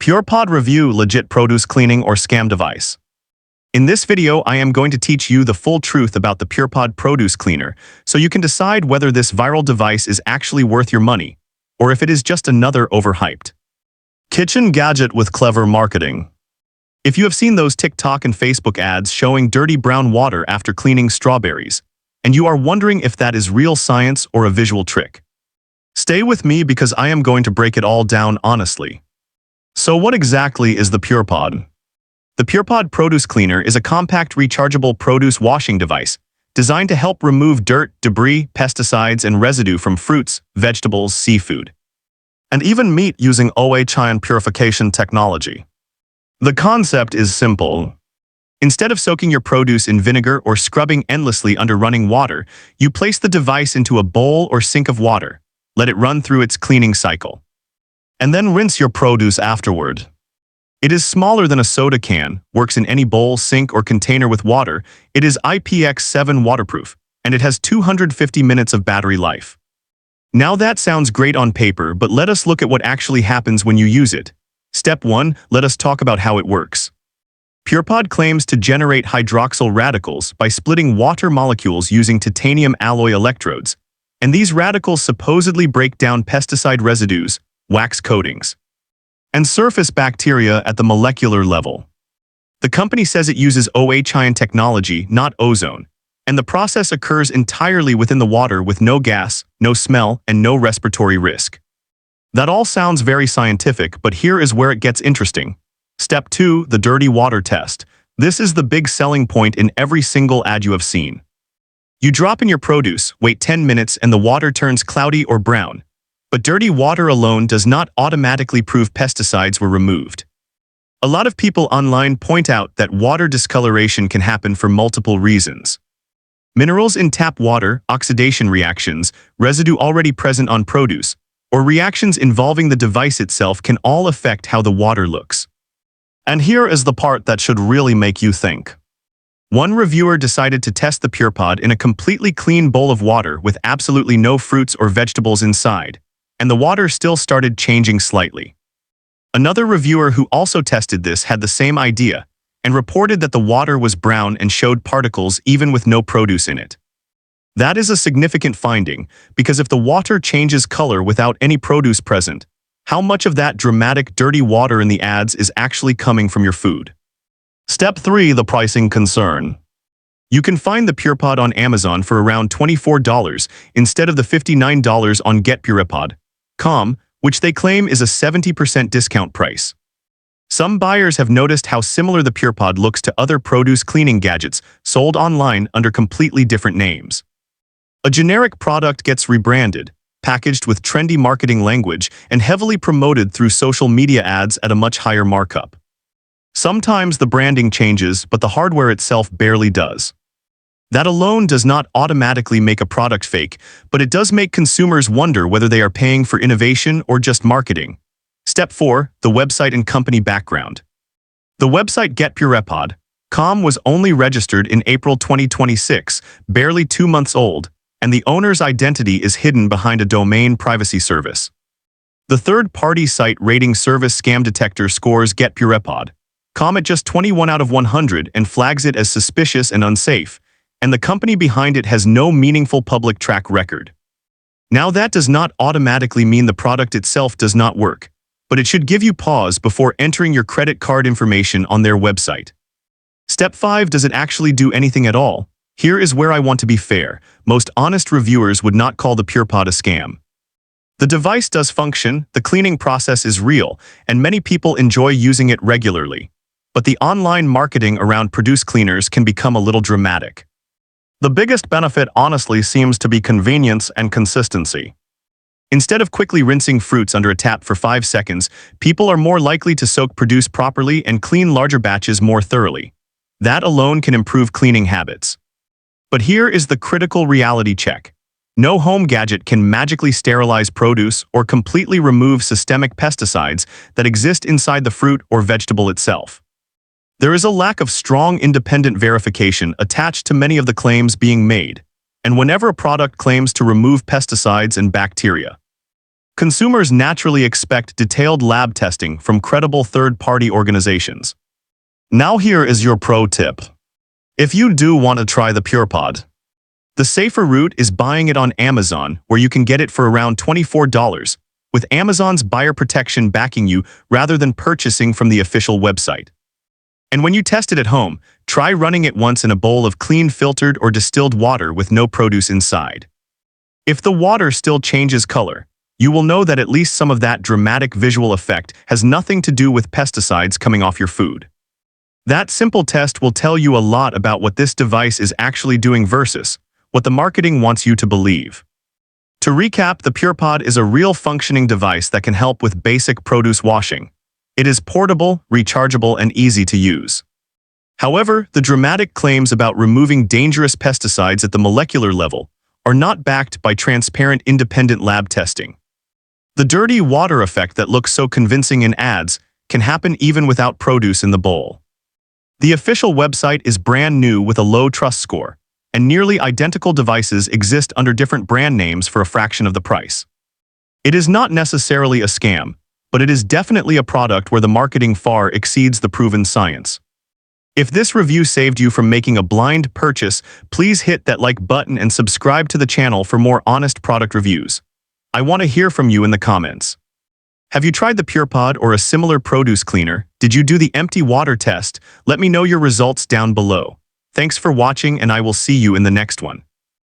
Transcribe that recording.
PurePod Review Legit Produce Cleaning or Scam Device. In this video, I am going to teach you the full truth about the PurePod Produce Cleaner, so you can decide whether this viral device is actually worth your money, or if it is just another overhyped kitchen gadget with clever marketing. If you have seen those TikTok and Facebook ads showing dirty brown water after cleaning strawberries, and you are wondering if that is real science or a visual trick, stay with me because I am going to break it all down honestly. So what exactly is the PurePod? The PurePod Produce Cleaner is a compact rechargeable produce washing device designed to help remove dirt, debris, pesticides, and residue from fruits, vegetables, seafood, and even meat using unofficial purification technology. The concept is simple. Instead of soaking your produce in vinegar or scrubbing endlessly under running water, you place the device into a bowl or sink of water, let it run through its cleaning cycle, and then rinse your produce afterward. It is smaller than a soda can, works in any bowl, sink, or container with water. It is IPX7 waterproof, and it has 250 minutes of battery life. Now that sounds great on paper, but let us look at what actually happens when you use it. Step 1, let us talk about how it works. PurePod claims to generate hydroxyl radicals by splitting water molecules using titanium alloy electrodes, and these radicals supposedly break down pesticide residues, wax coatings, and surface bacteria at the molecular level. The company says it uses OH-ion technology, not ozone, and the process occurs entirely within the water with no gas, no smell, and no respiratory risk. That all sounds very scientific, but here is where it gets interesting. Step 2, the dirty water test. This is the big selling point in every single ad you have seen. You drop in your produce, wait 10 minutes, and the water turns cloudy or brown. But dirty water alone does not automatically prove pesticides were removed. A lot of people online point out that water discoloration can happen for multiple reasons. Minerals in tap water, oxidation reactions, residue already present on produce, or reactions involving the device itself can all affect how the water looks. And here is the part that should really make you think. One reviewer decided to test the PurePod in a completely clean bowl of water with absolutely no fruits or vegetables inside, and the water still started changing slightly. Another reviewer who also tested this had the same idea and reported that the water was brown and showed particles even with no produce in it. That is a significant finding, because if the water changes color without any produce present, how much of that dramatic dirty water in the ads is actually coming from your food? Step 3, the pricing concern. You can find the PurePod on Amazon for around $24 instead of the $59 on getpurepod.com, which they claim is a 70% discount price. Some buyers have noticed how similar the PurePod looks to other produce cleaning gadgets sold online under completely different names. A generic product gets rebranded, packaged with trendy marketing language, and heavily promoted through social media ads at a much higher markup. Sometimes the branding changes, but the hardware itself barely does. That alone does not automatically make a product fake, but it does make consumers wonder whether they are paying for innovation or just marketing. Step 4, the website and company background. The website getpurepod.com was only registered in April 2026, barely 2 months old, and the owner's identity is hidden behind a domain privacy service. The third-party site rating service Scam Detector scores getpurepod.com at just 21 out of 100 and flags it as suspicious and unsafe, and the company behind it has no meaningful public track record. Now that does not automatically mean the product itself does not work, but it should give you pause before entering your credit card information on their website. Step 5, does it actually do anything at all? Here is where I want to be fair. Most honest reviewers would not call the PurePod a scam. The device does function, the cleaning process is real, and many people enjoy using it regularly. But the online marketing around produce cleaners can become a little dramatic. The biggest benefit honestly seems to be convenience and consistency. Instead of quickly rinsing fruits under a tap for 5 seconds, people are more likely to soak produce properly and clean larger batches more thoroughly. That alone can improve cleaning habits. But here is the critical reality check. No home gadget can magically sterilize produce or completely remove systemic pesticides that exist inside the fruit or vegetable itself. There is a lack of strong independent verification attached to many of the claims being made, and whenever a product claims to remove pesticides and bacteria, Consumers naturally expect detailed lab testing from credible third-party organizations. Now here is your pro tip. If you do want to try the PurePod, the safer route is buying it on Amazon, where you can get it for around $24, with Amazon's buyer protection backing you rather than purchasing from the official website. And when you test it at home, try running it once in a bowl of clean filtered or distilled water with no produce inside. If the water still changes color, you will know that at least some of that dramatic visual effect has nothing to do with pesticides coming off your food. That simple test will tell you a lot about what this device is actually doing versus what the marketing wants you to believe. To recap, the PurePod is a real functioning device that can help with basic produce washing. It is portable, rechargeable, and easy to use. However, the dramatic claims about removing dangerous pesticides at the molecular level are not backed by transparent independent lab testing. The dirty water effect that looks so convincing in ads can happen even without produce in the bowl. The official website is brand new with a low trust score, and nearly identical devices exist under different brand names for a fraction of the price. It is not necessarily a scam, but it is definitely a product where the marketing far exceeds the proven science. If this review saved you from making a blind purchase, please hit that like button and subscribe to the channel for more honest product reviews. I want to hear from you in the comments. Have you tried the PurePod or a similar produce cleaner? Did you do the empty water test? Let me know your results down below. Thanks for watching, and I will see you in the next one.